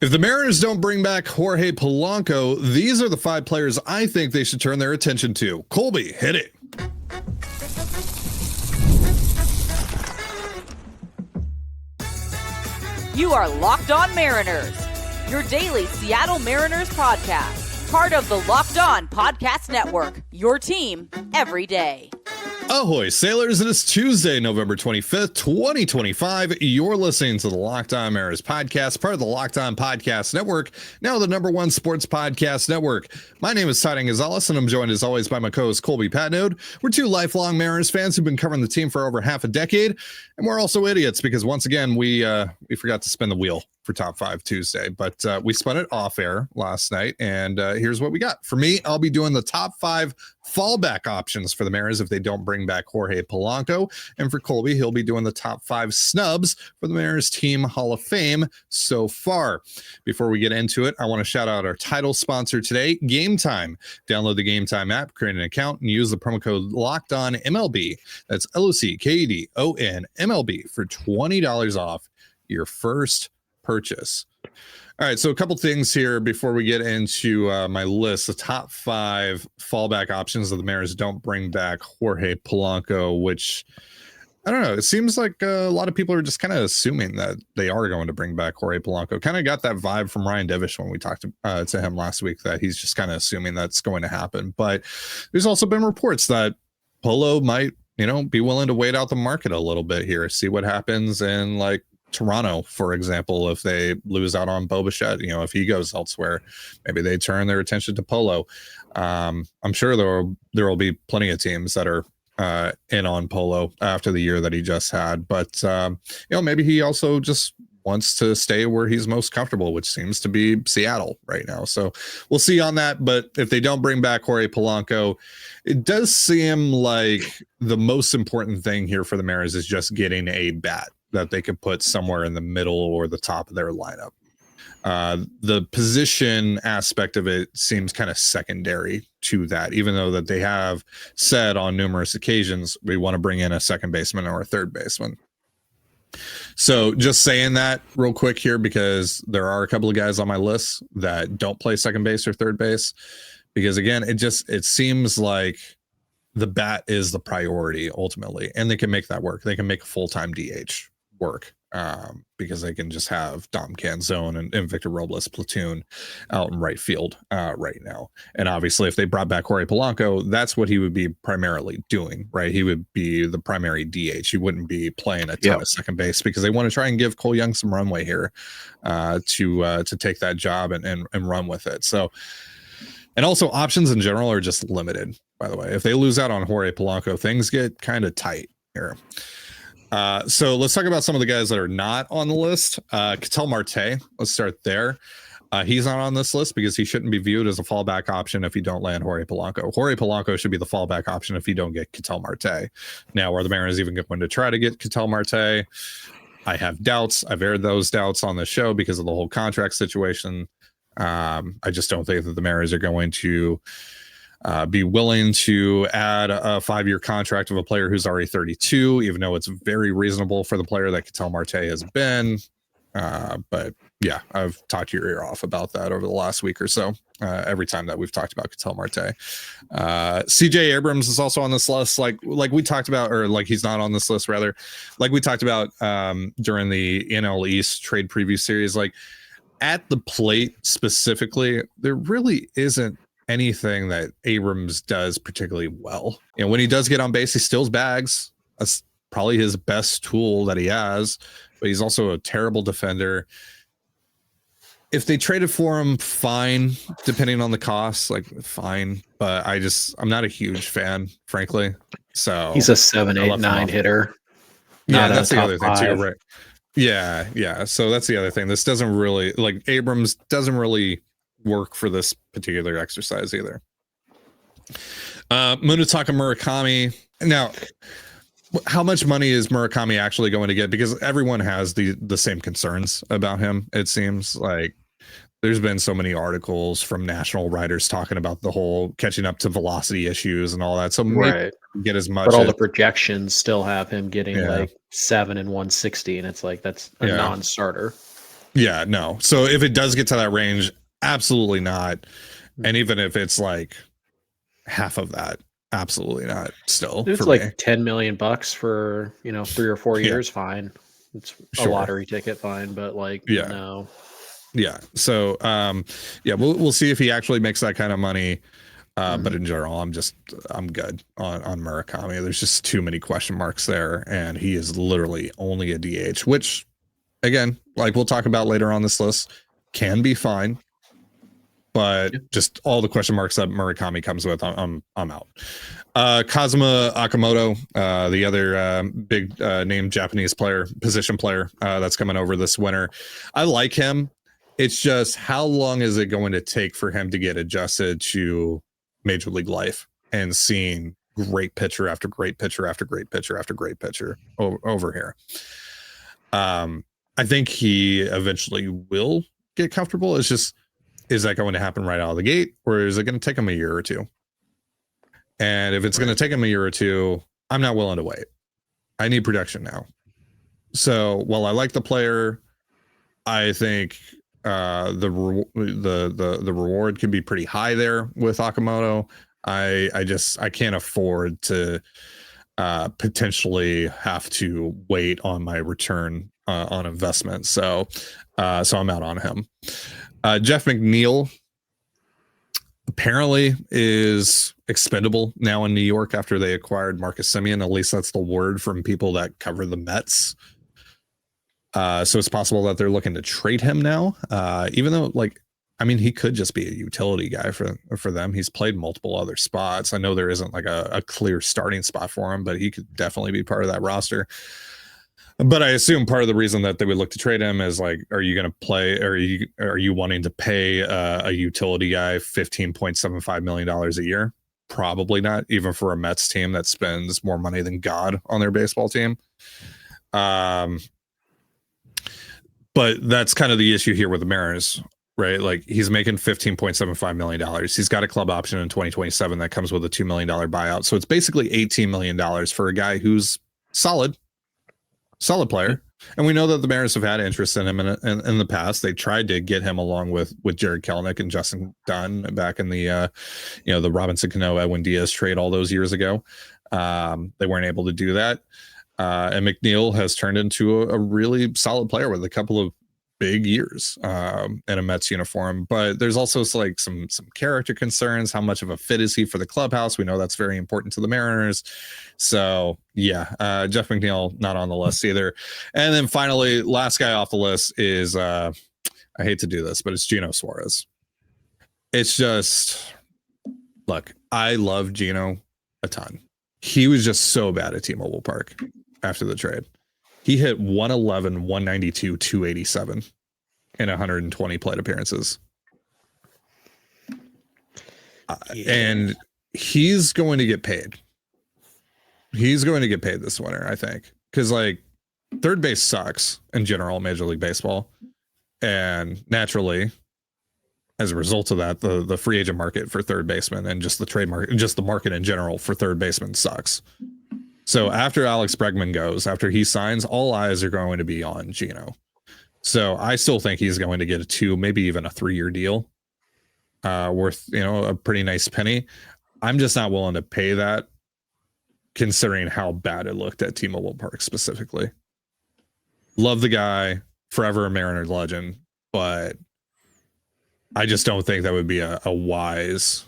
If the Mariners don't bring back Jorge Polanco, these are the 5 players I think they should turn their attention to. Colby, hit it. You are Locked On Mariners, your daily Seattle Mariners podcast. Part of the Locked On Podcast Network, your team every day. Ahoy, sailors. It is Tuesday, November 25th, 2025. You're listening to the Locked On Mariners podcast, part of the Locked On Podcast Network, now the #1 sports podcast network. My name is Ty Gonzalez, and I'm joined as always by my co-host Colby Patnode. We're 2 lifelong Mariners fans who've been covering the team for over half a decade, and we're also idiots because once again we forgot to spin the wheel for Top 5 Tuesday, but we spun it off air last night, and here's what we got. For me, I'll be doing the top 5 fallback options for the Mariners if they don't bring back Jorge Polanco, and for Colby, he'll be doing the top 5 snubs for the Mariners Team Hall of Fame so far. Before we get into it, I want to shout out our title sponsor today, Gametime. Download the Gametime app, create an account, and use the promo code LOCKEDONMLB. That's LOCKEDON MLB for $20 off your first purchase. All right, so a couple things here before we get into my list. The top 5 fallback options of the Mariners don't bring back Jorge Polanco, which I don't know. It seems like a lot of people are just kind of assuming that they are going to bring back Jorge Polanco. Kind of got that vibe from Ryan Devish when we talked to him last week, that he's just kind of assuming that's going to happen. But there's also been reports that Polo might, be willing to wait out the market a little bit here, see what happens in like Toronto, for example. If they lose out on Bo Bichette, if he goes elsewhere, maybe they turn their attention to Polo. I'm sure there will be plenty of teams that are in on Polo after the year that he just had, but maybe he also just wants to stay where he's most comfortable, which seems to be Seattle right now. So we'll see on that. But if they don't bring back Jorge Polanco, it does seem like the most important thing here for the Mariners is just getting a bat that they could put somewhere in the middle or the top of their lineup. The position aspect of it seems kind of secondary to that, even though that they have said on numerous occasions, we want to bring in a second baseman or a third baseman. So just saying that real quick here, because there are a couple of guys on my list that don't play second base or third base, because again, it seems like the bat is the priority ultimately, and they can make that work. They can make a full-time DH work because they can just have Dom Canzone and Victor Robles platoon out in right field right now. And obviously if they brought back Jorge Polanco, that's what he would be primarily doing, right? He would be the primary DH. He wouldn't be playing a ton of second base, because they want to try and give Cole Young some runway here to take that job and run with it. So, and also options in general are just limited, by the way. If they lose out on Jorge Polanco, things get kind of tight here. So let's talk about some of the guys that are not on the list. Ketel Marte, let's start there. He's not on this list because he shouldn't be viewed as a fallback option if you don't land Jorge Polanco. Jorge Polanco should be the fallback option if you don't get Ketel Marte. Now, are the Mariners even going to try to get Ketel Marte? I have doubts. I've aired those doubts on the show because of the whole contract situation. I just don't think that the Mariners are going to be willing to add a 5-year contract of a player who's already 32, even though it's very reasonable for the player that Ketel Marte has been. But yeah, I've talked your ear off about that over the last week or so. Every time that we've talked about Ketel Marte. CJ Abrams is also on this list, like we talked about, or like he's not on this list rather, like we talked about during the NL East trade preview series. Like at the plate specifically, there really isn't anything that Abrams does particularly well. When he does get on base, he steals bags. That's probably his best tool that he has, but he's also a terrible defender. If they traded for him, fine, depending on the cost, like fine, but I'm not a huge fan, frankly. So he's a 7, 8, 9 hitter. Yeah, that's the other thing too, right? Yeah. So that's the other thing. This doesn't really, like, Abrams doesn't really work for this particular exercise either. Munetaka Murakami. Now, how much money is Murakami actually going to get? Because everyone has the same concerns about him. It seems like there's been so many articles from national writers talking about the whole catching up to velocity issues and all that. So maybe get as much. But all the projections still have him getting like 7 and 160, and it's like that's a non-starter. Yeah, no. So if it does get to that range, absolutely not. And even if it's like half of that, absolutely not. Still, It's for like me. $10 million for 3 or 4 years. Fine, it's a lottery ticket. Fine, but no. Yeah. So we'll see if he actually makes that kind of money. But in general, I'm good on Murakami. There's just too many question marks there, and he is literally only a DH, which, again, like we'll talk about later on this list, can be fine. But just all the question marks that Murakami comes with, I'm out. Kazuma Okamoto, the other big name Japanese position player that's coming over this winter. I like him. It's just, how long is it going to take for him to get adjusted to Major League life and seeing great pitcher after great pitcher after great pitcher after great pitcher over here? I think he eventually will get comfortable. It's just, is that going to happen right out of the gate, or is it going to take him a year or two? And if it's going to take him a year or two, I'm not willing to wait. I need production now. So while I like the player, I think the reward can be pretty high there with Okamoto. I can't afford to potentially have to wait on my return on investment. So I'm out on him. Jeff McNeil apparently is expendable now in New York after they acquired Marcus Semien. At least that's the word from people that cover the Mets. So it's possible that they're looking to trade him now, even though, he could just be a utility guy for them. He's played multiple other spots. I know there isn't like a clear starting spot for him, but he could definitely be part of that roster. But I assume part of the reason that they would look to trade him is like, are you going to play? Or are you wanting to pay a utility guy $15.75 million a year? Probably not, even for a Mets team that spends more money than God on their baseball team. But that's kind of the issue here with the Mariners, right? Like, he's making $15.75 million. He's got a club option in 2027 that comes with a $2 million buyout. So it's basically $18 million for a guy who's solid player. And we know that the Mariners have had interest in him in the past. They tried to get him along with Jared Kelenic and Justin Dunn back in the the Robinson Cano, Edwin Diaz trade all those years ago. They weren't able to do that. And McNeil has turned into a really solid player with a couple of big years in a Mets uniform. But there's also like some character concerns. How much of a fit is he for the clubhouse? We know that's very important to the Mariners. So Jeff McNeil not on the list either. And then finally, last guy off the list is I hate to do this, but it's Gino Suarez. It's just, look, I love Gino a ton. He was just so bad at T-Mobile Park after the trade. He hit 111, 192, 287 in 120 plate appearances. And he's going to get paid. He's going to get paid this winter, I think. Because, third base sucks in general in Major League Baseball. And naturally, as a result of that, the free agent market for third baseman and just the trade market, just the market in general for third baseman sucks. So after Alex Bregman goes, after he signs, all eyes are going to be on Gino. So I still think he's going to get a 2, maybe even a 3-year deal worth, a pretty nice penny. I'm just not willing to pay that, considering how bad it looked at T-Mobile Park specifically. Love the guy, forever a Mariner legend, but I just don't think that would be a wise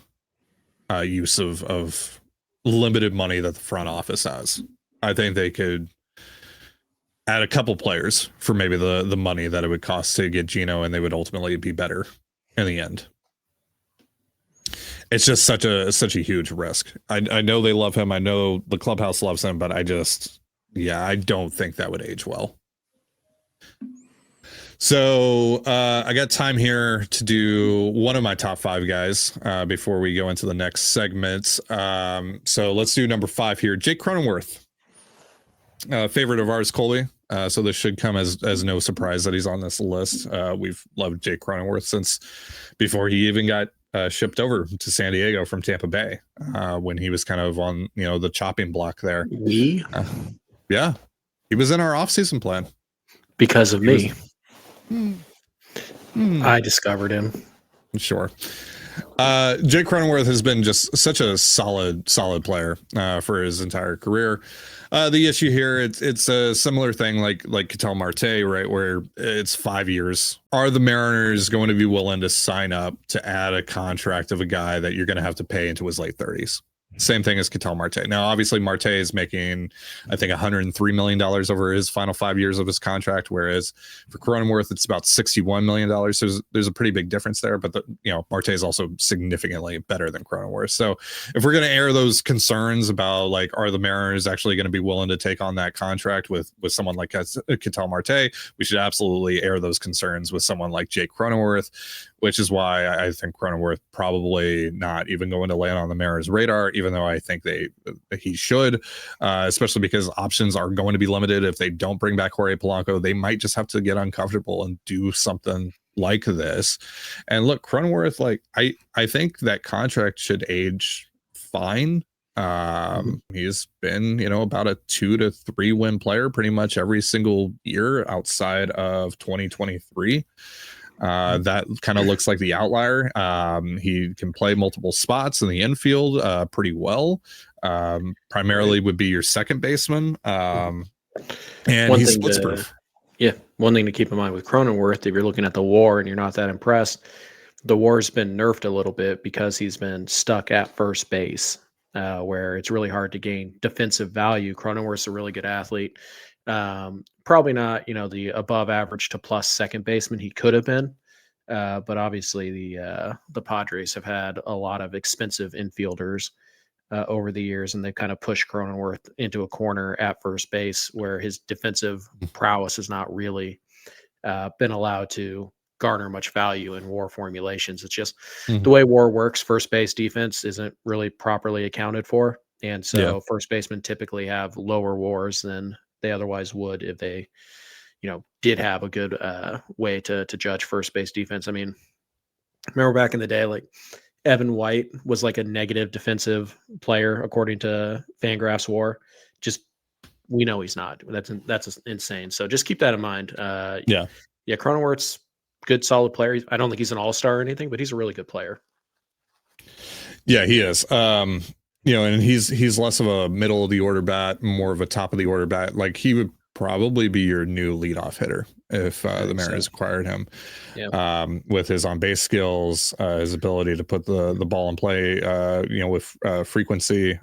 use of limited money that the front office has. I think they could add a couple players for maybe the money that it would cost to get Gino, and they would ultimately be better in the end. It's just such a huge risk. I know they love him. I know the clubhouse loves him, but I don't think that would age well. So I got time here to do one of my top 5 guys before we go into the next segment. So let's do number 5 here. Jake Cronenworth, favorite of ours, Colby. So this should come as no surprise that he's on this list. We've loved Jake Cronenworth since before he even got shipped over to San Diego from Tampa Bay when he was kind of on the chopping block there. Yeah, he was in our offseason plan because of me. I discovered him. Sure. Jake Cronenworth has been just such a solid player for his entire career. The issue here, it's a similar thing like Ketel Marte, right? Where it's 5 years. Are the Mariners going to be willing to sign up to add a contract of a guy that you're going to have to pay into his late 30s? Same thing as Ketel Marte. Now, obviously, Marte is making, I think, $103 million over his final 5 years of his contract, whereas for Cronenworth, it's about $61 million. There's a pretty big difference there, but Marte is also significantly better than Cronenworth. So if we're going to air those concerns about, like, are the Mariners actually going to be willing to take on that contract with someone like Ketel Marte, we should absolutely air those concerns with someone like Jake Cronenworth, which is why I think Cronenworth probably not even going to land on the Mariners' radar, even though I think he should, especially because options are going to be limited. If they don't bring back Jorge Polanco, they might just have to get uncomfortable and do something like this. And look, Cronenworth, like, I think that contract should age fine. He's been, about a 2 to 3 win player pretty much every single year outside of 2023. That kind of looks like the outlier. He can play multiple spots in the infield pretty well. Primarily would be your second baseman. And he's splits proof. Yeah. One thing to keep in mind with Cronenworth, if you're looking at the WAR and you're not that impressed, the WAR's been nerfed a little bit because he's been stuck at first base, where it's really hard to gain defensive value. Cronenworth's a really good athlete. Probably not, the above average to plus second baseman he could have been. But obviously the Padres have had a lot of expensive infielders over the years, and they've kind of pushed Cronenworth into a corner at first base where his defensive prowess has not really been allowed to garner much value in WAR formulations. It's just the way WAR works. First base defense isn't really properly accounted for. And so first basemen typically have lower WARs than they otherwise would if they, did have a good way to judge first base defense. I mean, remember back in the day, like Evan White was like a negative defensive player according to Fangraphs WAR. Just, we know he's not. That's insane. So just keep that in mind. Cronenworth's good, solid player. I don't think he's an all-star or anything, but he's a really good player. Yeah, he is. And he's less of a middle of the order bat, more of a top of the order bat. Like, he would probably be your new leadoff hitter if the Mariners acquired him. With his on base skills, his ability to put the ball in play, with frequency,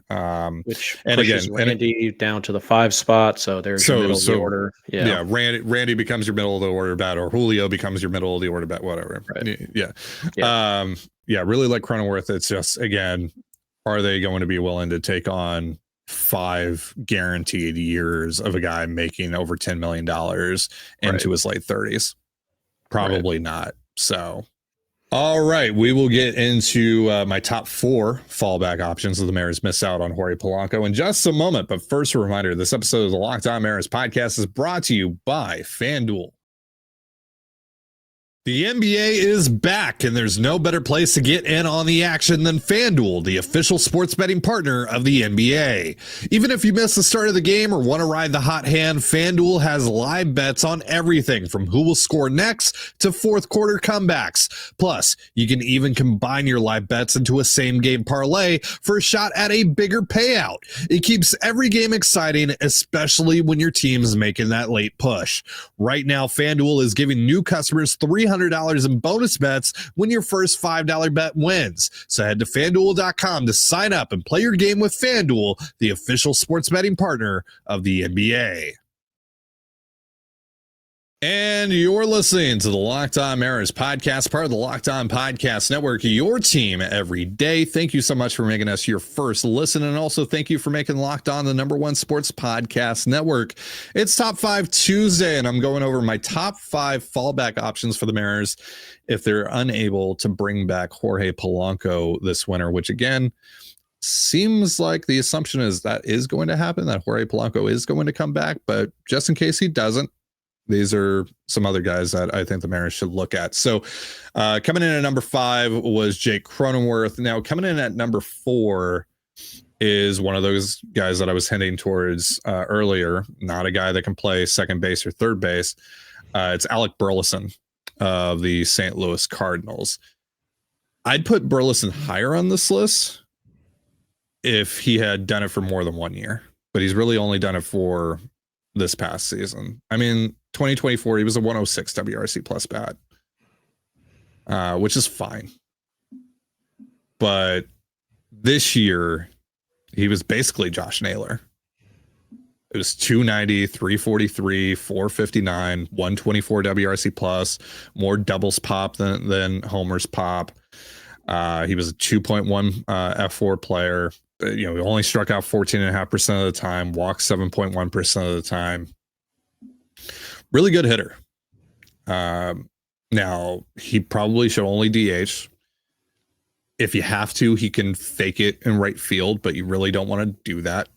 which pushes Randy down to the 5 spot. So there's your middle of the order. Randy becomes your middle of the order bat, or Julio becomes your middle of the order bat, whatever. Right. Really like Cronenworth. It's just, again, are they going to be willing to take on 5 guaranteed years of a guy making over $10 million into his late 30s? Probably not. So, all right, we will get into my top 4 fallback options of the Mariners miss out on Jorge Polanco in just a moment. But first, a reminder, this episode of the Locked On Mariners podcast is brought to you by FanDuel. The NBA is back, and there's no better place to get in on the action than FanDuel, the official sports betting partner of the NBA. Even if you miss the start of the game or want to ride the hot hand, FanDuel has live bets on everything from who will score next to fourth quarter comebacks. Plus, you can even combine your live bets into a same-game parlay for a shot at a bigger payout. It keeps every game exciting, especially when your team's making that late push. Right now, FanDuel is giving new customers $300 in bonus bets when your first $5 bet wins. So head to FanDuel.com to sign up and play your game with FanDuel, the official sports betting partner of the NBA. And you're listening to the Locked On Mariners podcast, part of the Locked On Podcast Network, your team every day. Thank you so much for making us your first listen. And also thank you for making Locked On the #1 sports podcast network. It's Top 5 Tuesday, and I'm going over my top 5 fallback options for the Mariners if they're unable to bring back Jorge Polanco this winter, which again, seems like the assumption is that is going to happen, that Jorge Polanco is going to come back. But just in case he doesn't, these are some other guys that I think the Mariners should look at. So coming in at number 5 was Jake Cronenworth. Now coming in at number 4 is one of those guys that I was hinting towards earlier. Not a guy that can play second base or third base. It's Alec Burleson. of the St. Louis Cardinals. I'd put Burleson higher on this list if he had done it for more than 1 year, but he's really only done it for this past season. I mean, 2024, he was a 106 WRC plus bat, which is fine. But this year, he was basically Josh Naylor. It was 290, 343, 459, 124 WRC plus, more doubles pop than homers pop. He was a 2.1 F4 player. He only struck out 14.5% of the time, walked 7.1% of the time. Really good hitter. Now, he probably should only DH. If you have to, he can fake it in right field, but you really don't want to do that.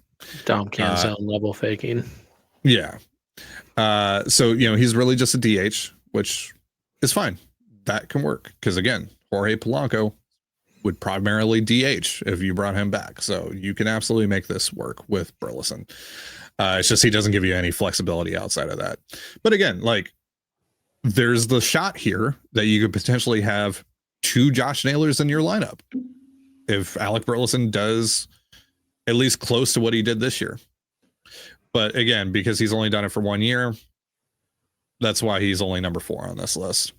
Dom Canzone level faking. Yeah. So, he's really just a DH, which is fine. That can work. Because again, Jorge Polanco would primarily DH if you brought him back. So you can absolutely make this work with Burleson. It's just he doesn't give you any flexibility outside of that. But again, there's the shot here that you could potentially have 2 Josh Naylors in your lineup if Alec Burleson does at least close to what he did this year. But again, because he's only done it for 1 year, that's why he's only number 4 on this list.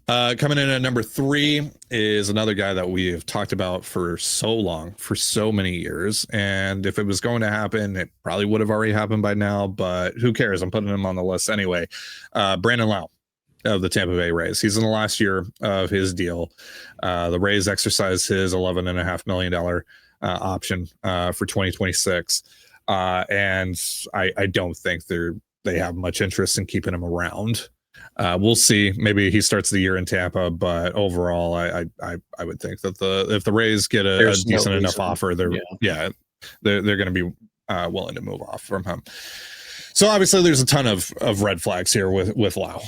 Coming in at number 3 is another guy that we have talked about for so long, for so many years. And if it was going to happen, it probably would have already happened by now, but who cares? I'm putting him on the list anyway. Brandon Lau of the Tampa Bay Rays. He's in the last year of his deal. The Rays exercised his $11.5 million option for 2026. And I don't think they have much interest in keeping him around. We'll see. Maybe he starts the year in Tampa, but overall, I would think that if the Rays get a decent enough offer, they're going to be willing to move off from him. So obviously, there's a ton of red flags here with Lau.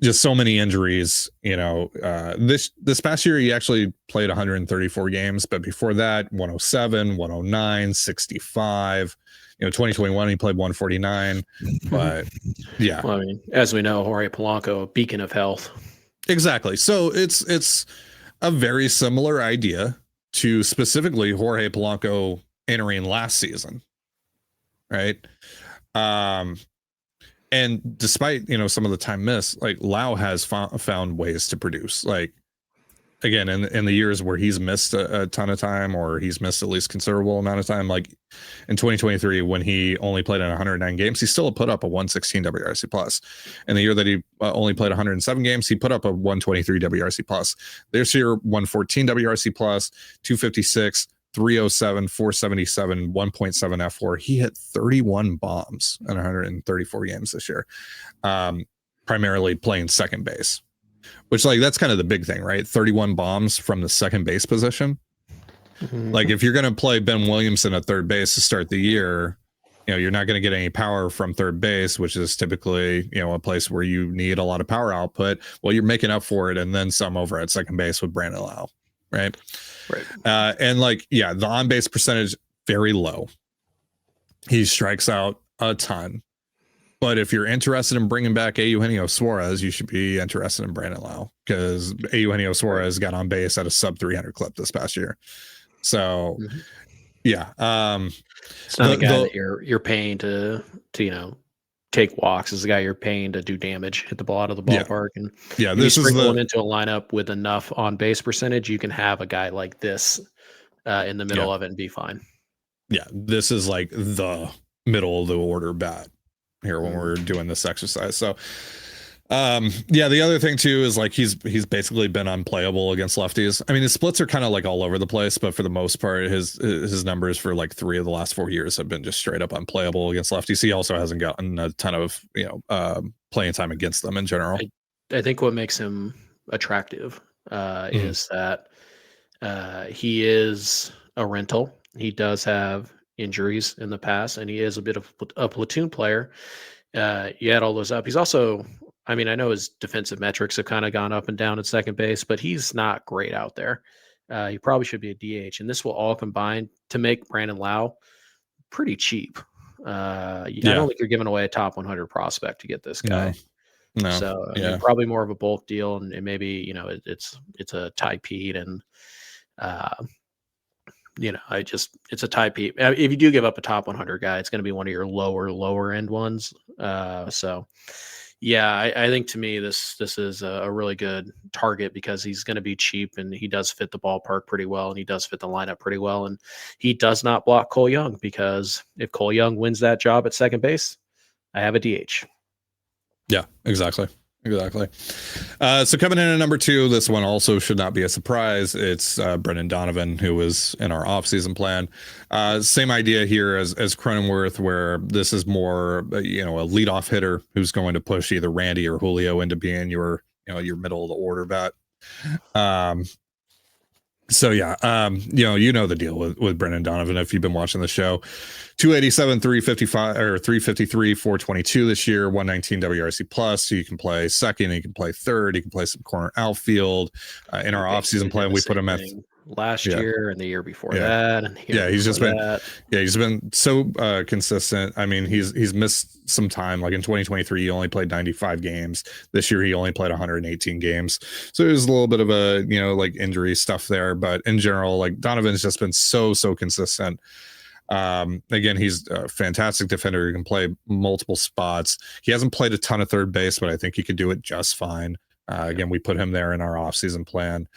Just so many injuries. This past year he actually played 134 games, but before that, 107, 109, 65. 2021 he played 149, but yeah. Well, I mean, as we know, Jorge Polanco, a beacon of health. Exactly. So it's a very similar idea to specifically Jorge Polanco entering last season, right? And despite some of the time missed, Lau has found ways to produce. Again, in the years where he's missed a ton of time, or he's missed at least considerable amount of time, like in 2023 when he only played in 109 games, he still put up a 116 WRC plus. In the year that he only played 107 games, he put up a 123 WRC plus. This year, 114 WRC plus, 256, 307, 477, 1.7 F4. He hit 31 bombs in 134 games this year, primarily playing second base. Which that's kind of the big thing, right? 31 bombs from the second base position. Mm-hmm. If you're going to play Ben Williamson at third base to start the year, you're not going to get any power from third base, which is typically, a place where you need a lot of power output. Well, you're making up for it and then some over at second base with Brandon Lau, right? Right. And the on base percentage, very low. He strikes out a ton. But if you're interested in bringing back Eugenio Suarez, you should be interested in Brandon Lau, because Eugenio Suarez got on base at a sub 300 clip this past year. So, yeah. It's not a guy that you're paying to take walks. It's a guy you're paying to do damage, hit the ball out of the ballpark. And this is him into a lineup with enough on base percentage, you can have a guy like this in the middle of it and be fine. Yeah, this is the middle of the order bat here when we're doing this exercise. So the other thing too is he's basically been unplayable against lefties. I mean, his splits are kind of all over the place, but for the most part, his numbers for 3 of the last 4 years have been just straight up unplayable against lefties. He also hasn't gotten a ton of playing time against them in general. I think what makes him attractive is that he is a rental. He does have injuries in the past, and he is a bit of a platoon player. You add all those up. He's also, I know his defensive metrics have kind of gone up and down at second base, but he's not great out there. He probably should be a DH, and this will all combine to make Brandon Lau pretty cheap. I don't think you're giving away a top 100 prospect to get this guy. No. So I mean, probably more of a bulk deal, and maybe it's a tie Pete, and it's a tie Pete. If you do give up a top 100 guy, it's going to be one of your lower end ones. So yeah, I think to me this is a really good target because he's going to be cheap and he does fit the ballpark pretty well and he does fit the lineup pretty well, and he does not block Cole Young, because if Cole Young wins that job at second base, I have a DH. Yeah, exactly. So coming in at number 2, this one also should not be a surprise. It's Brendan Donovan, who was in our offseason plan. Same idea here as Cronenworth, where this is more, a leadoff hitter who's going to push either Randy or Julio into being your middle of the order bat. So yeah, the deal with Brendan Donovan if you've been watching the show. 287, 355 or 353, 422 this year, 119 WRC plus. So you can play second, you can play third, you can play some corner outfield. In our offseason plan, we put him at last year and the year before that. And he's been so consistent. I mean, he's missed some time. Like in 2023, he only played 95 games. This year, he only played 118 games. So there's a little bit of a, injury stuff there. But in general, like Donovan's just been so consistent. Again, he's a fantastic defender. He can play multiple spots. He hasn't played a ton of third base, but I think he could do it just fine. Again, we put him there in our offseason plan.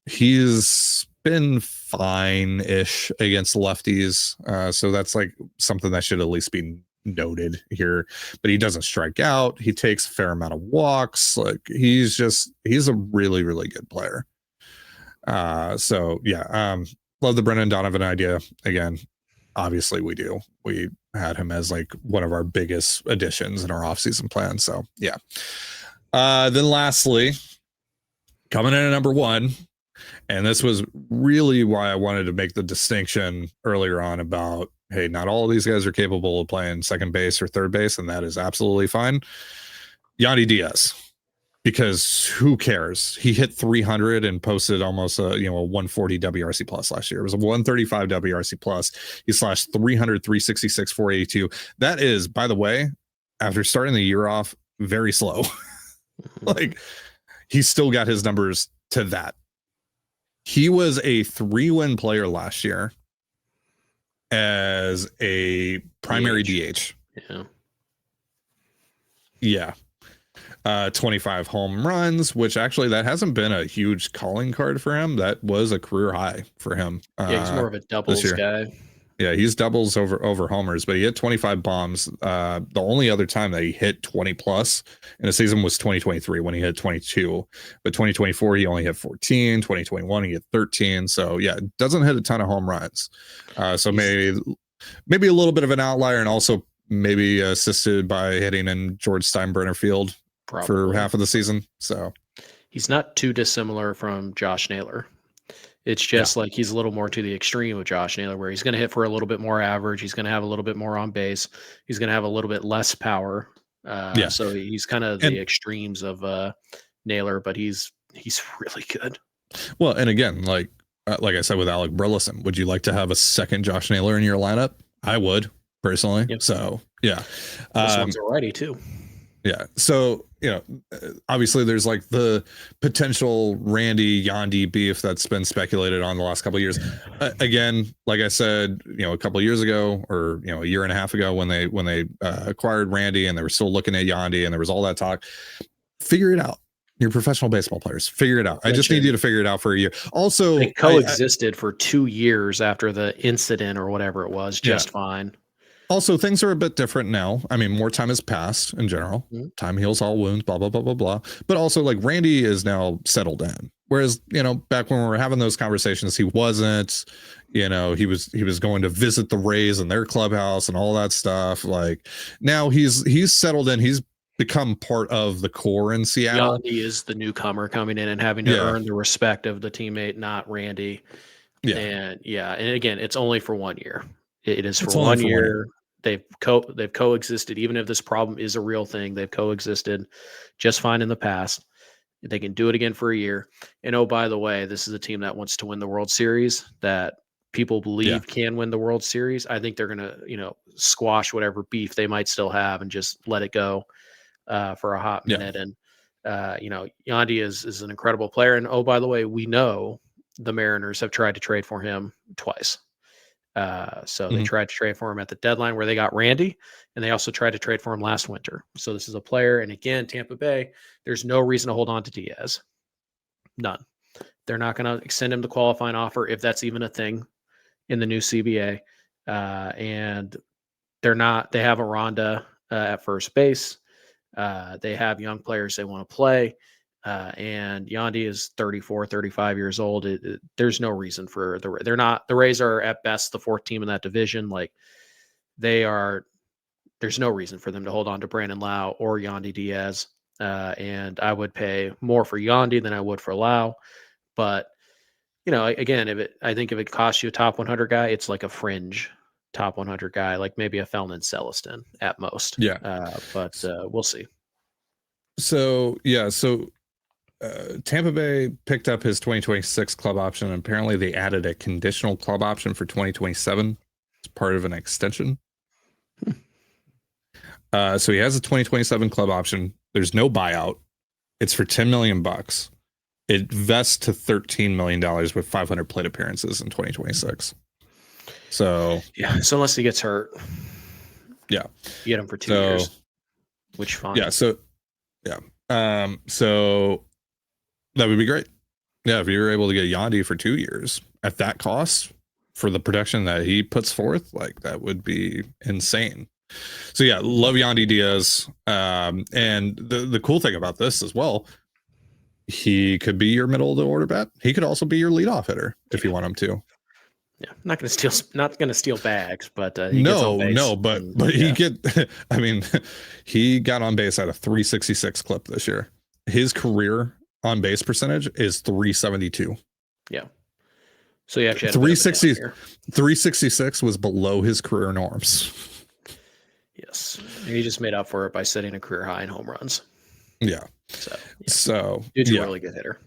He's been fine-ish against lefties. So that's like something that should at least be noted here, but he doesn't strike out. He takes a fair amount of walks. Like he's a really, really good player. Love the Brendan Donovan idea. Again, obviously we do. We had him as like one of our biggest additions in our offseason plan. So yeah. Then lastly, coming in at number 1, and this was really why I wanted to make the distinction earlier on about, hey, not all of these guys are capable of playing second base or third base, and that is absolutely fine. Yandy Diaz. Because who cares? He hit 300 and posted almost a 140 WRC plus last year. It was a 135 WRC plus. He slashed 300, 366, 482. That is, by the way, after starting the year off very slow. Like he's still got his numbers to that. He was a 3-win player last year as a primary DH. Yeah. 25 home runs, which actually that hasn't been a huge calling card for him. That was a career high for him. He's more of a doubles guy. Yeah, he's doubles over homers, but he hit 25 bombs. The only other time that he hit 20 plus in a season was 2023 when he hit 22. But 2024 he only hit 14. 2021 he hit 13. So yeah, doesn't hit a ton of home runs. So maybe a little bit of an outlier, and also maybe assisted by hitting in George Steinbrenner Field. Probably. For half of the season. So he's not too dissimilar from Josh Naylor. It's just like he's a little more to the extreme of Josh Naylor, where he's going to hit for a little bit more average. He's going to have a little bit more on base. He's going to have a little bit less power. So he's kind of the extremes of Naylor, but he's really good. Well, and again, like I said with Alec Burleson, would you like to have a second Josh Naylor in your lineup? I would personally. Yep. So yeah, this one's already too. Yeah. So, obviously there's like the potential Randy Yandy beef that's been speculated on the last couple of years. Again, like I said, a couple of years ago or, a year and a half ago when they acquired Randy and they were still looking at Yandy and there was all that talk, figure it out. You're professional baseball players. Figure it out. I just need you to figure it out for a year. Also, they coexisted for 2 years after the incident or whatever it was, just fine. Also, things are a bit different now. I mean, more time has passed in general. Mm-hmm. Time heals all wounds, blah, blah, blah, blah, blah. But also, like, Randy is now settled in. Whereas, back when we were having those conversations, he wasn't, he was going to visit the Rays and their clubhouse and all that stuff. Like, now he's settled in. He's become part of the core in Seattle. Yandy is the newcomer coming in and having to earn the respect of the teammate, not Randy. Yeah. And again, it's only for 1 year. It is for 1 year. They've coexisted. Even if this problem is a real thing, they've coexisted just fine in the past. They can do it again for a year. And oh, by the way, this is a team that wants to win the World Series that people believe can win the World Series. I think they're going to, squash whatever beef they might still have and just let it go for a hot minute. And, Yandy is an incredible player. And, oh, by the way, we know the Mariners have tried to trade for him twice. So they tried to trade for him at the deadline where they got Randy, and they also tried to trade for him last winter. So this is a player. And again, Tampa Bay, there's no reason to hold on to Diaz. None. They're not going to extend him the qualifying offer if that's even a thing in the new CBA. And they have Aranda at first base. They have young players they want to play. And Yandy is 34, 35 years old. There's no reason for the Rays are at best the fourth team in that division. Like there's no reason for them to hold on to Brandon Lau or Yandy Diaz. And I would pay more for Yandy than I would for Lau. But, again, I think if it costs you a top 100 guy, it's like a fringe top 100 guy, like maybe a Felman Celestin at most. Yeah. But we'll see. So Tampa Bay picked up his 2026 club option, and apparently they added a conditional club option for 2027 as part of an extension. So he has a 2027 club option. There's no buyout. It's for $10 million. It vests to $13 million with 500 plate appearances in 2026. So so unless he gets hurt, you get him for 2 years, which fine. So that would be great. Yeah, if you were able to get Yandy for 2 years at that cost for the production that he puts forth, like that would be insane. So love Yandy Diaz. And the cool thing about this as well, he could be your middle of the order bat. He could also be your leadoff hitter if you want him to. Yeah, not going to steal bags, but he he got on base at a 366 clip this year. His career on base percentage is 372. Yeah. So he actually had 366 was below his career norms. Yes. He just made up for it by setting a career high in home runs. Yeah. So dude's a really good hitter.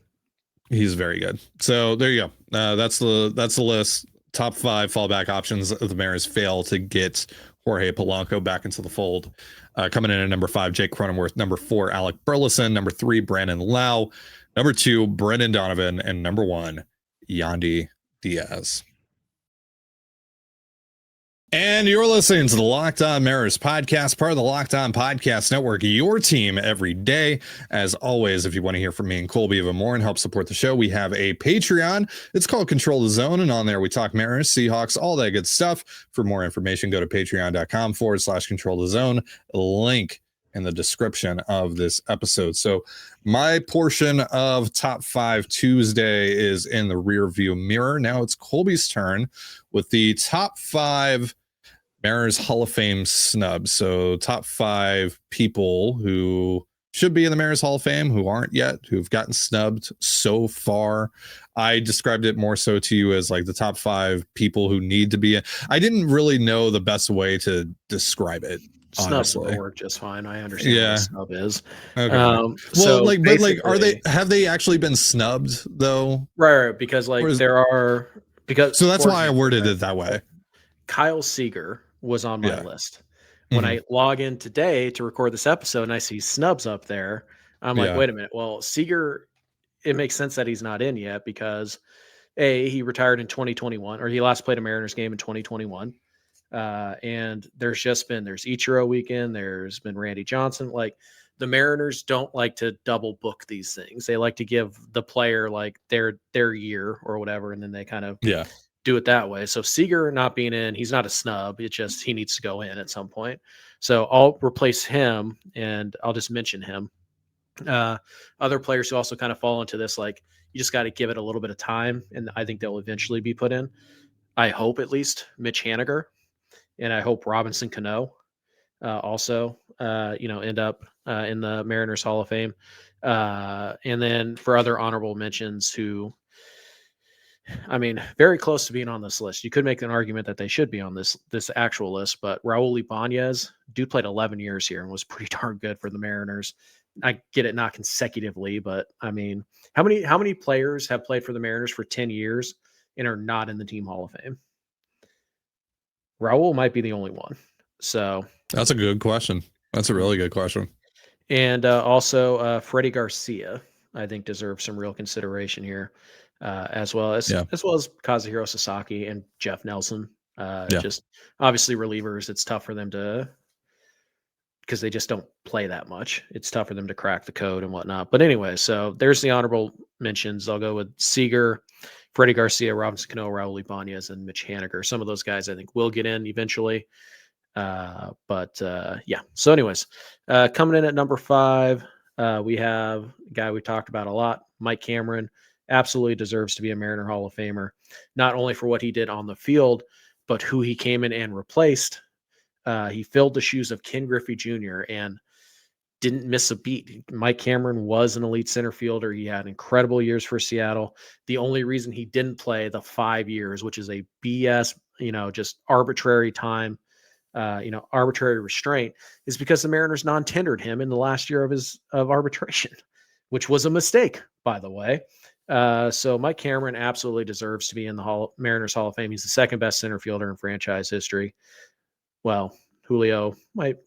He's very good. So there you go. That's the list. Top 5 fallback options. The Mariners fail to get Jorge Polanco back into the fold. Coming in at number 5, Jake Cronenworth. Number 4, Alec Burleson. Number 3, Brandon Lau. Number 2, Brendan Donovan. And number 1, Yandy Diaz. And you're listening to the Locked On Mariners podcast, part of the Locked On Podcast Network, your team every day. As always, if you want to hear from me and Colby even more and help support the show, we have a Patreon. It's called Control the Zone, and on there we talk Mariners, Seahawks, all that good stuff. For more information, go to patreon.com/Control the Zone. Link in the description of this episode. So my portion of Top 5 Tuesday is in the rear view mirror. Now it's Colby's turn with the top 5 Mariners Hall of Fame snubs. So top 5 people who should be in the Mariners Hall of Fame, who aren't yet, who've gotten snubbed so far. I described it more so to you as like the top 5 people who need to be in. I didn't really know the best way to describe it. Snubs will work just fine. I understand what a snub is. Okay. Have they actually been snubbed though? Right. Because so that's why I worded it that way. Kyle Seager was on my list. When I log in today to record this episode and I see snubs up there, I'm like, wait a minute. Well, Seager, it makes sense that he's not in yet because he retired in 2021, or he last played a Mariners game in 2021. And there's Ichiro weekend. There's been Randy Johnson. Like the Mariners don't like to double book these things. They like to give the player like their year or whatever. And then they kind of do it that way. So Seager not being in, he's not a snub. It's just, he needs to go in at some point. So I'll replace him and I'll just mention him. Other players who also kind of fall into this, like you just got to give it a little bit of time. And I think they'll eventually be put in. I hope at least Mitch Haniger. And I hope Robinson Cano also, end up in the Mariners Hall of Fame. And then for other honorable mentions who, very close to being on this list. You could make an argument that they should be on this actual list, but Raul Ibanez, dude played 11 years here and was pretty darn good for the Mariners. I get it, not consecutively, but how many players have played for the Mariners for 10 years and are not in the Team Hall of Fame. Raul might be the only one. So that's a good question. That's a really good question. And also Freddie Garcia, I think, deserves some real consideration here, as well as Kazuhiro Sasaki and Jeff Nelson. Just obviously relievers. It's tough for them because they just don't play that much. It's tough for them to crack the code and whatnot. But anyway, so there's the honorable mentions. I'll go with Seager, Freddie Garcia, Robinson Cano, Raul Ibanez, and Mitch Haniger. Some of those guys I think will get in eventually. So anyways, coming in at number 5, we have a guy we talked about a lot, Mike Cameron. Absolutely deserves to be a Mariner Hall of Famer, not only for what he did on the field, but who he came in and replaced. He filled the shoes of Ken Griffey Jr. and didn't miss a beat. Mike Cameron was an elite center fielder. He had incredible years for Seattle. The only reason he didn't play the 5 years, which is a BS, just arbitrary time, arbitrary restraint, is because the Mariners non-tendered him in the last year of arbitration, which was a mistake, by the way. So Mike Cameron absolutely deserves to be in the Mariners Hall of Fame. He's the second best center fielder in franchise history. Well, Julio might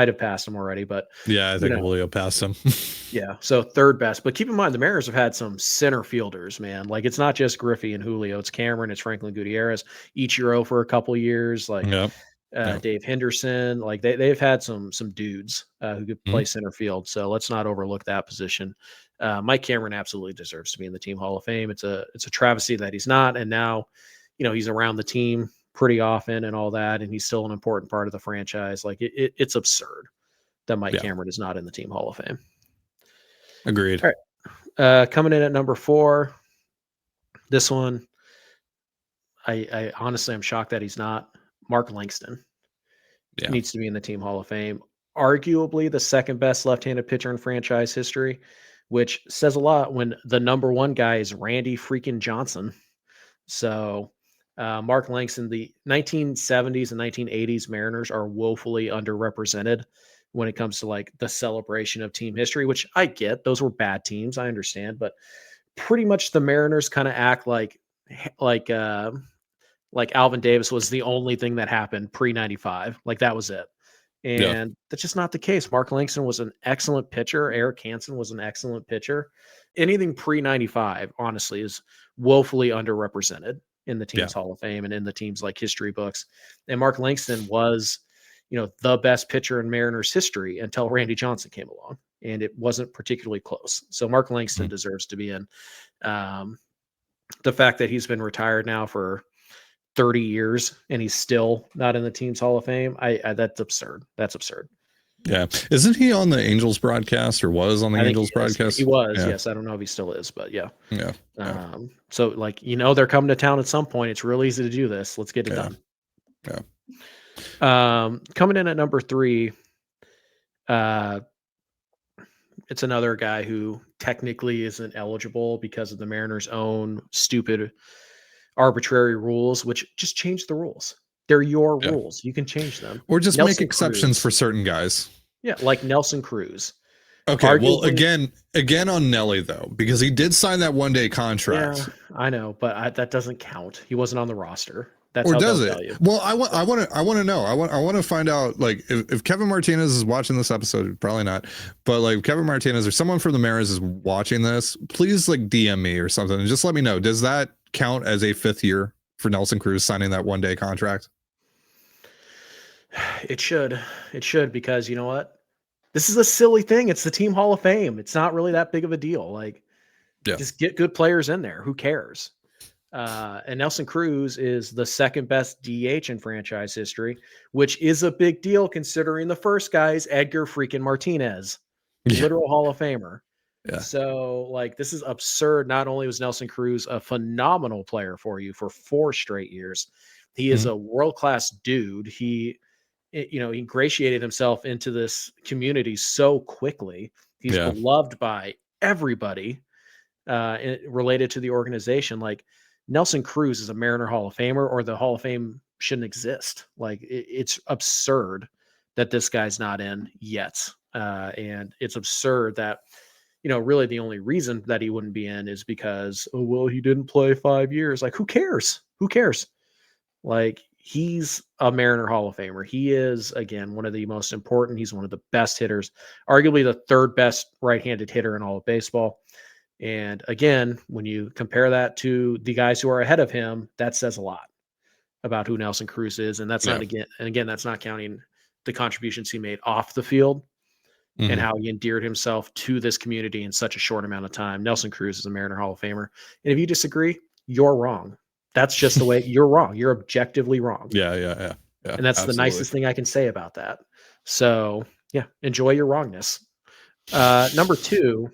have passed him already, but yeah, I think Julio passed him. Yeah, so third best. But keep in mind, the Mariners have had some center fielders, man. Like, it's not just Griffey and Julio. It's Cameron, it's Franklin Gutierrez, Ichiro for a couple years, like Dave Henderson. Like, they've had some dudes who could play center field. So let's not overlook that position. Mike Cameron absolutely deserves to be in the Team Hall of Fame. It's a travesty that he's not, and now, he's around the team pretty often and all that, and he's still an important part of the franchise. Like, it's absurd that Mike Cameron is not in the Team Hall of Fame. Agreed. All right. Coming in at number 4, this one, I honestly, I'm shocked that he's not. Mark Langston needs to be in the Team Hall of Fame. Arguably the second best left-handed pitcher in franchise history, which says a lot when the number 1 guy is Randy freaking Johnson. So Mark Langston, the 1970s and 1980s Mariners are woefully underrepresented when it comes to like the celebration of team history, which I get. Those were bad teams, I understand, but pretty much the Mariners kind of act like Alvin Davis was the only thing that happened pre-95. Like, that was it. And that's just not the case. Mark Langston was an excellent pitcher. Eric Hansen was an excellent pitcher. Anything pre-95, honestly, is woefully underrepresented in the team's Hall of Fame and in the team's like history books. And Mark Langston was, the best pitcher in Mariners history until Randy Johnson came along, and it wasn't particularly close. So Mark Langston deserves to be in. The fact that he's been retired now for 30 years and he's still not in the team's Hall of Fame, that's absurd. That's absurd. Yeah. Isn't he on the Angels broadcast, or was on the Angels broadcast? He was, yes. I don't know if he still is, but yeah. Yeah. So like, they're coming to town at some point. It's real easy to do this. Let's get it done. Yeah. Coming in at number 3, it's another guy who technically isn't eligible because of the Mariners' own stupid arbitrary rules, which just change the rules. They're your rules. You can change them. Or just make exceptions for certain guys. Yeah, like Nelson Cruz. Okay, arguably, well, again on Nelly, though, because he did sign that one-day contract. Yeah, I know, but that doesn't count. He wasn't on the roster. That's or how does they'll it? tell you. Well, I want to know. I want to find out. Like, if Kevin Martinez is watching this episode, probably not. But like, Kevin Martinez or someone from the Mariners is watching this, please like DM me or something and just let me know. Does that count as a 5th year for Nelson Cruz signing that one-day contract? It should, because you know what? This is a silly thing. It's the Team Hall of Fame. It's not really that big of a deal. Like, just get good players in there. Who cares? And Nelson Cruz is the second best DH in franchise history, which is a big deal considering the first guy is Edgar freaking Martinez, literal Hall of Famer. Yeah. So like, this is absurd. Not only was Nelson Cruz a phenomenal player for you for 4 straight years, he is a world-class dude. He ingratiated himself into this community so quickly. He's beloved by everybody related to the organization. Like, Nelson Cruz is a Mariner Hall of Famer, or the Hall of Fame shouldn't exist. Like, it's absurd that this guy's not in yet. And it's absurd that really the only reason that he wouldn't be in is because, oh, well, he didn't play 5 years. Like, who cares? Who cares? Like, he's a Mariner Hall of Famer. He is, again, one of the most important. He's one of the best hitters, arguably the third best right-handed hitter in all of baseball. And again, when you compare that to the guys who are ahead of him, that says a lot about who Nelson Cruz is. And that's not, again, that's not counting the contributions he made off the field and how he endeared himself to this community in such a short amount of time. Nelson Cruz is a Mariner Hall of Famer. And if you disagree, you're wrong. That's just the way you're wrong. You're objectively wrong. Yeah. And that's the nicest thing I can say about that. So yeah, enjoy your wrongness. Number 2,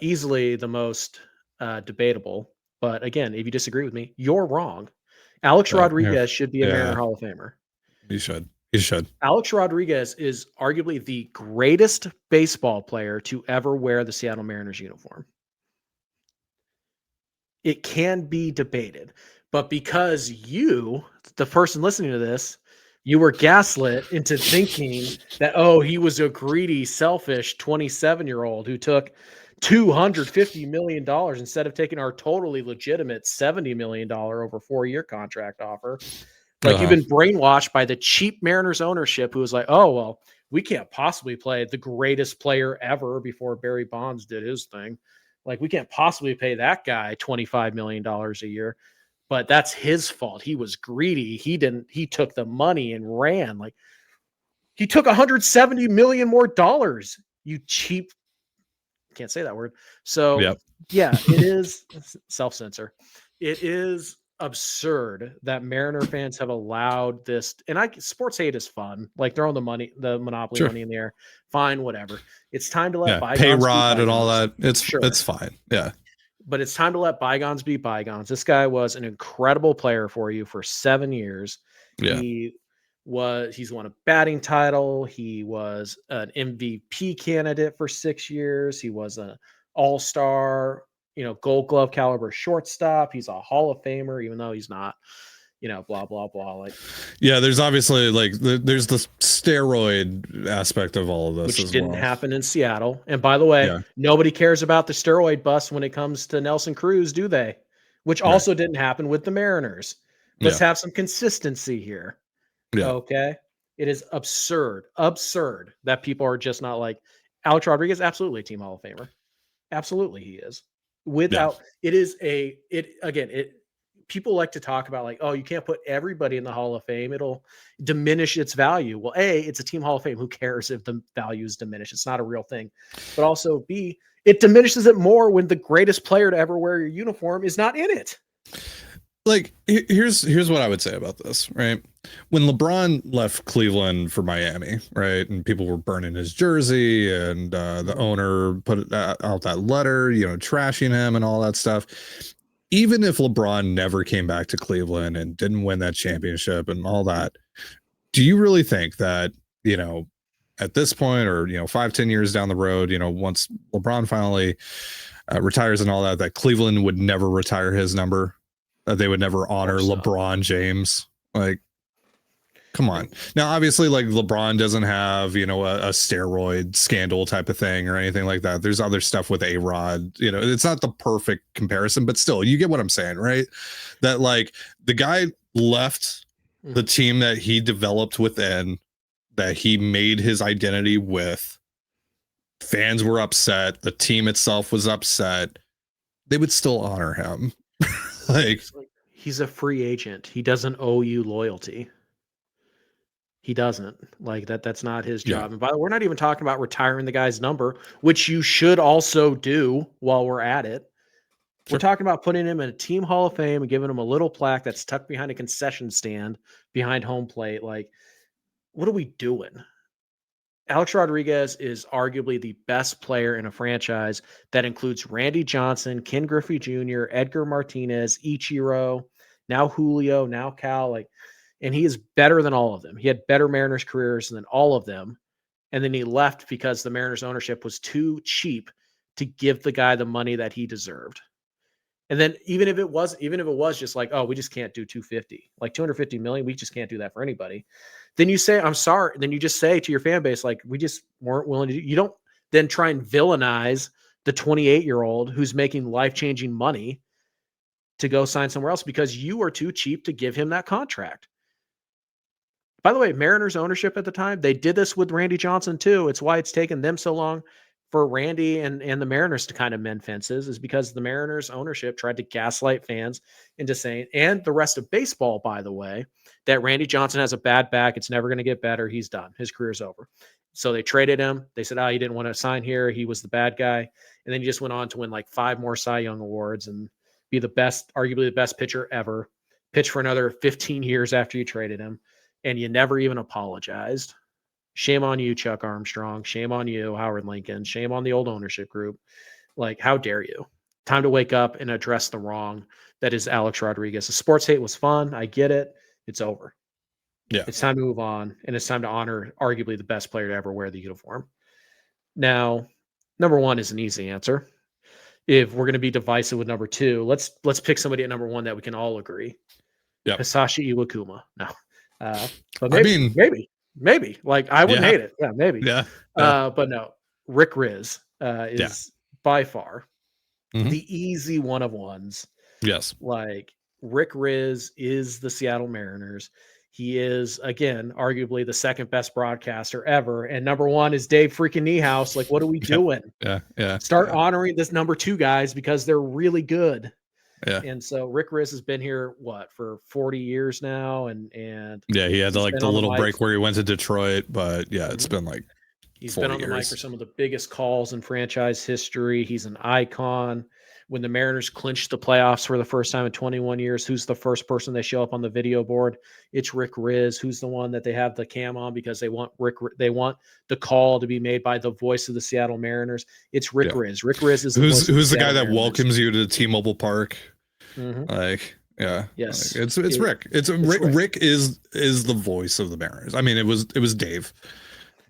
easily the most debatable. But again, if you disagree with me, you're wrong. Alex Rodriguez should be a Mariner Hall of Famer. He should. Alex Rodriguez is arguably the greatest baseball player to ever wear the Seattle Mariners uniform. It can be debated, but because you, the person listening to this, you were gaslit into thinking that, oh, he was a greedy, selfish 27-year-old who took $250 million instead of taking our totally legitimate $70 million over 4-year contract offer. Like, you've been brainwashed by the cheap Mariners ownership who was like, oh, well, we can't possibly play the greatest player ever before Barry Bonds did his thing. Like, we can't possibly pay that guy $25 million a year, but that's his fault. He was greedy. He took the money and ran. Like, he took $170 million more dollars. You cheap, can't say that word. So yeah, it is self-censor. It is absurd that Mariner fans have allowed this, and sports hate is fun. Like, throwing the monopoly money in the air, fine, whatever. It's time to let bygones pay be rod bygones. and all that. It's fine. Yeah. But it's time to let bygones be bygones. This guy was an incredible player for you for 7 years. Yeah. He's won a batting title. He was an MVP candidate for 6 years. He was an all-star, Gold Glove caliber shortstop. He's a Hall of Famer, even though he's not, blah, blah, blah. Like, yeah, there's obviously there's the steroid aspect of all of this, which didn't happen in Seattle. And by the way, nobody cares about the steroid bust when it comes to Nelson Cruz, do they? Which also didn't happen with the Mariners. Let's have some consistency here. Yeah. Okay. It is absurd that people are just not like Alex Rodriguez. Absolutely a team Hall of Famer. Absolutely. He is. People like to talk about like, oh, you can't put everybody in the Hall of Fame. It'll diminish its value. Well, A, it's a team Hall of Fame. Who cares if the value is diminished? It's not a real thing. But also B, it diminishes it more when the greatest player to ever wear your uniform is not in it. Like, here's what I would say about this, right? When LeBron left Cleveland for Miami, right, and people were burning his jersey, and the owner put out that letter, trashing him and all that stuff. Even if LeBron never came back to Cleveland and didn't win that championship and all that, do you really think that, at this point, or 5-10 years down the road, once LeBron finally retires and all that Cleveland would never retire his number? They would never honor LeBron James. Like, come on. Now, obviously, like, LeBron doesn't have, a steroid scandal type of thing or anything like that. There's other stuff with A-Rod. It's not the perfect comparison, but still, you get what I'm saying, right? That, like, the guy left the team that he developed within, that he made his identity with. Fans were upset. The team itself was upset. They would still honor him. Like, he's a free agent. He doesn't owe you loyalty. He doesn't. Like, that's not his job. And by the way, we're not even talking about retiring the guy's number, which you should also do while we're at it. We're talking about putting him in a team Hall of Fame and giving him a little plaque that's tucked behind a concession stand behind home plate. Like, what are we doing? Alex Rodriguez is arguably the best player in a franchise that includes Randy Johnson, Ken Griffey Jr., Edgar Martinez, Ichiro, now Julio, now Cal. And he is better than all of them. He had better Mariners careers than all of them. And then he left because the Mariners ownership was too cheap to give the guy the money that he deserved. And then even if it was just like, oh, we just can't do 250, like 250 million, we just can't do that for anybody. Then you say, I'm sorry. Then you just say to your fan base, like, we just weren't willing to do. than try and villainize the 28-year-old who's making life-changing money to go sign somewhere else because you are too cheap to give him that contract. By the way, Mariners ownership at the time, they did this with Randy Johnson too. It's why it's taken them so long for Randy and the Mariners to kind of mend fences, is because the Mariners ownership tried to gaslight fans into saying, and the rest of baseball, by the way, that Randy Johnson has a bad back. It's never going to get better. He's done. His career's over. So they traded him. They said, he didn't want to sign here. He was the bad guy. And then he just went on to win like 5 more Cy Young awards and be the best, arguably the best pitcher ever, pitch for another 15 years after you traded him. And you never even apologized. Shame on you, Chuck Armstrong. Shame on you, Howard Lincoln. Shame on the old ownership group. Like, how dare you? Time to wake up and address the wrong that is Alex Rodriguez. The sports hate was fun. I get it. It's over. Yeah. It's time to move on, and it's time to honor arguably the best player to ever wear the uniform. Now, number 1 is an easy answer. If we're going to be divisive with number 2, let's pick somebody at number 1 that we can all agree. Yeah. Hisashi Iwakuma. No. But maybe. Like, I wouldn't hate it. Yeah, maybe. Yeah. But no, Rick Riz is by far the easy one of ones. Yes. Like, Rick Riz is the Seattle Mariners. He is, again, arguably the second best broadcaster ever. And number 1 is Dave freaking Niehaus. Like, what are we doing? Yeah. Start honoring this number 2 guys because they're really good. Yeah. And so Rick Riz has been here, for 40 years now. And yeah, he had the little break where he went to Detroit. But yeah, it's been like he's been on the mic for some of the biggest calls in franchise history. He's an icon. When the Mariners clinched the playoffs for the first time in 21 years, who's the first person they show up on the video board? It's Rick Riz. Who's the one that they have the cam on because they want they want the call to be made by the voice of the Seattle Mariners? It's Rick Riz. Rick Riz is who's the guy that welcomes you to T-Mobile Park? Like, yeah, yes, like, it's Rick. Rick is the voice of the Mariners. I mean, it was Dave,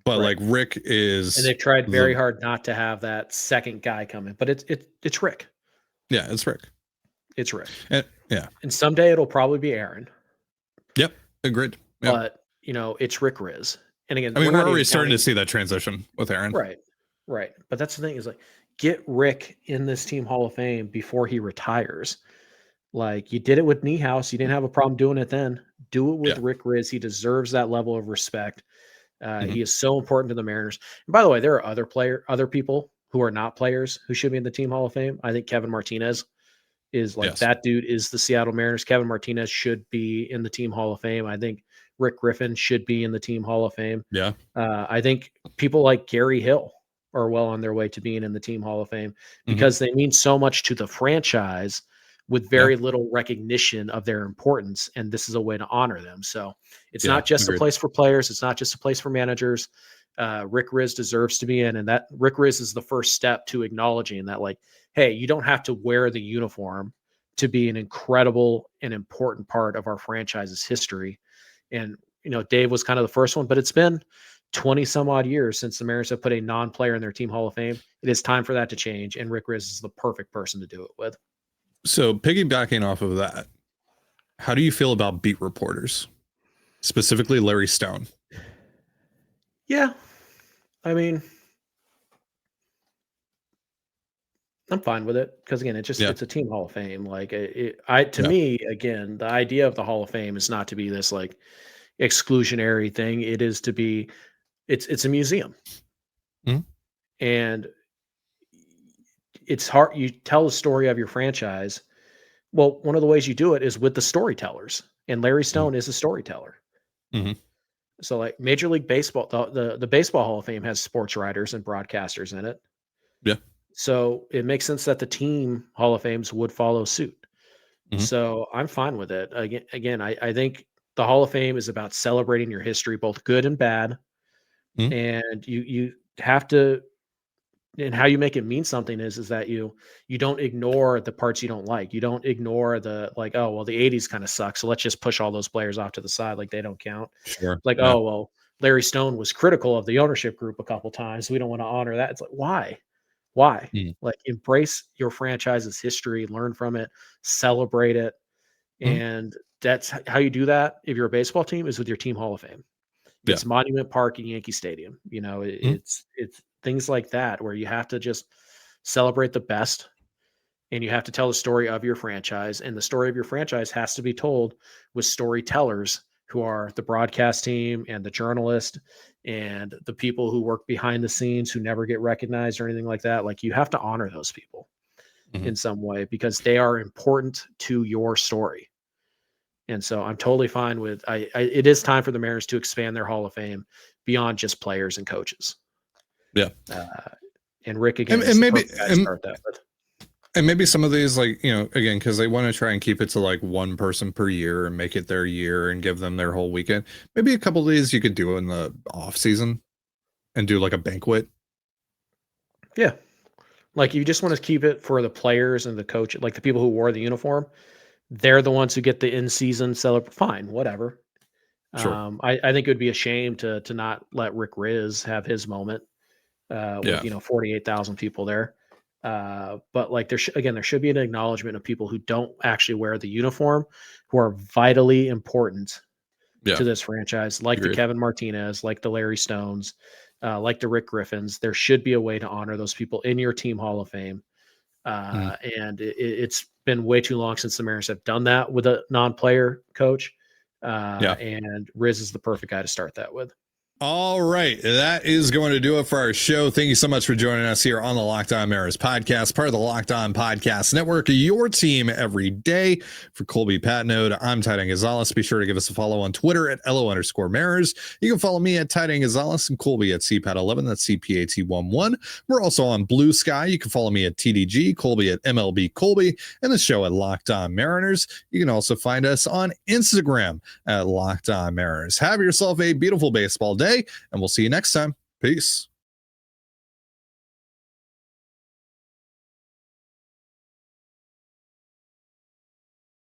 but like Rick is, and they've tried very hard not to have that second guy come in, but it's Rick. Yeah, it's Rick. It's Rick. And someday it'll probably be Aaron. Yep, agreed. Yep. But it's Rick Riz. And again, I mean, we're already starting to see that transition with Aaron. Right. But that's the thing, is like, get Rick in this team Hall of Fame before he retires. Like, you did it with Niehaus. You didn't have a problem doing it then. Do it with Rick Riz. He deserves that level of respect. He is so important to the Mariners. And by the way, there are other people who are not players who should be in the team Hall of Fame. I think Kevin Martinez is that dude is the Seattle Mariners. Kevin Martinez should be in the team Hall of Fame. I think Rick Griffin should be in the team Hall of Fame. Yeah. I think people like Gary Hill are well on their way to being in the team Hall of Fame because they mean so much to the franchise with very little recognition of their importance. And this is a way to honor them. So it's not just a place for players. It's not just a place for managers. Rick Riz deserves to be in, and that Rick Riz is the first step to acknowledging that, like, hey, you don't have to wear the uniform to be an incredible and important part of our franchise's history. And, Dave was kind of the first one, but it's been 20 some odd years since the Mariners have put a non-player in their team Hall of Fame. It is time for that to change. And Rick Riz is the perfect person to do it with. So piggybacking off of that, how do you feel about beat reporters, specifically Larry Stone? Yeah. I mean, I'm fine with it because, again, it's a team Hall of Fame. Like, to me, again, the idea of the Hall of Fame is not to be this like exclusionary thing. It is to be, it's a museum, and it's hard. You tell the story of your franchise. Well, one of the ways you do it is with the storytellers, and Larry Stone is a storyteller. So, like, Major League Baseball, the Baseball Hall of Fame has sports writers and broadcasters in it. Yeah. So it makes sense that the team Hall of Fames would follow suit. So I'm fine with it. Again, I think the Hall of Fame is about celebrating your history, both good and bad. And you have to, and how you make it mean something is that you don't ignore the parts you don't like. You don't ignore the, like, oh, well, the 80s kind of suck, so let's just push all those players off to the side like they don't count. Sure. Like, oh, well, Larry Stone was critical of the ownership group a couple times. We don't want to honor that. It's like, why? Like, embrace your franchise's history, learn from it, celebrate it. And that's how you do that. If you're a baseball team, is with your team Hall of Fame. It's Monument Park and Yankee Stadium. It's things like that, where you have to just celebrate the best and you have to tell the story of your franchise. And the story of your franchise has to be told with storytellers who are the broadcast team and the journalist and the people who work behind the scenes who never get recognized or anything like that. Like, you have to honor those people in some way because they are important to your story. And so I'm totally fine with it is time for the Mariners to expand their Hall of Fame beyond just players and coaches. Yeah. And Rick again, and maybe start that with. And maybe some of these, like, you know, again, because they want to try and keep it to like one person per year and make it their year and give them their whole weekend. Maybe a couple of these you could do in the off season and do like a banquet. Yeah. Like, you just want to keep it for the players and the coach, like the people who wore the uniform. They're the ones who get the in-season celebration. Fine, whatever. Sure. I think it would be a shame to not let Rick Riz have his moment with 48,000 people there. But like there should be an acknowledgement of people who don't actually wear the uniform, who are vitally important to this franchise, like the Kevin Martinez, like the Larry Stones, like the Rick Griffins. There should be a way to honor those people in your team Hall of Fame. And it's been way too long since the Mariners have done that with a non-player coach. And Riz is the perfect guy to start that with. All right. That is going to do it for our show. Thank you so much for joining us here on the Locked On Mariners podcast, part of the Locked On Podcast Network, your team every day. For Colby Patnode, I'm Titan Gonzalez. Be sure to give us a follow on Twitter at LO_Mariners. You can follow me at Titan Gonzalez and Colby at CPAT11. That's CPAT11. We're also on Blue Sky. You can follow me at TDG, Colby at MLB Colby, and the show at Locked On Mariners. You can also find us on Instagram at Locked On Mariners. Have yourself a beautiful baseball day, and we'll see you next time. Peace.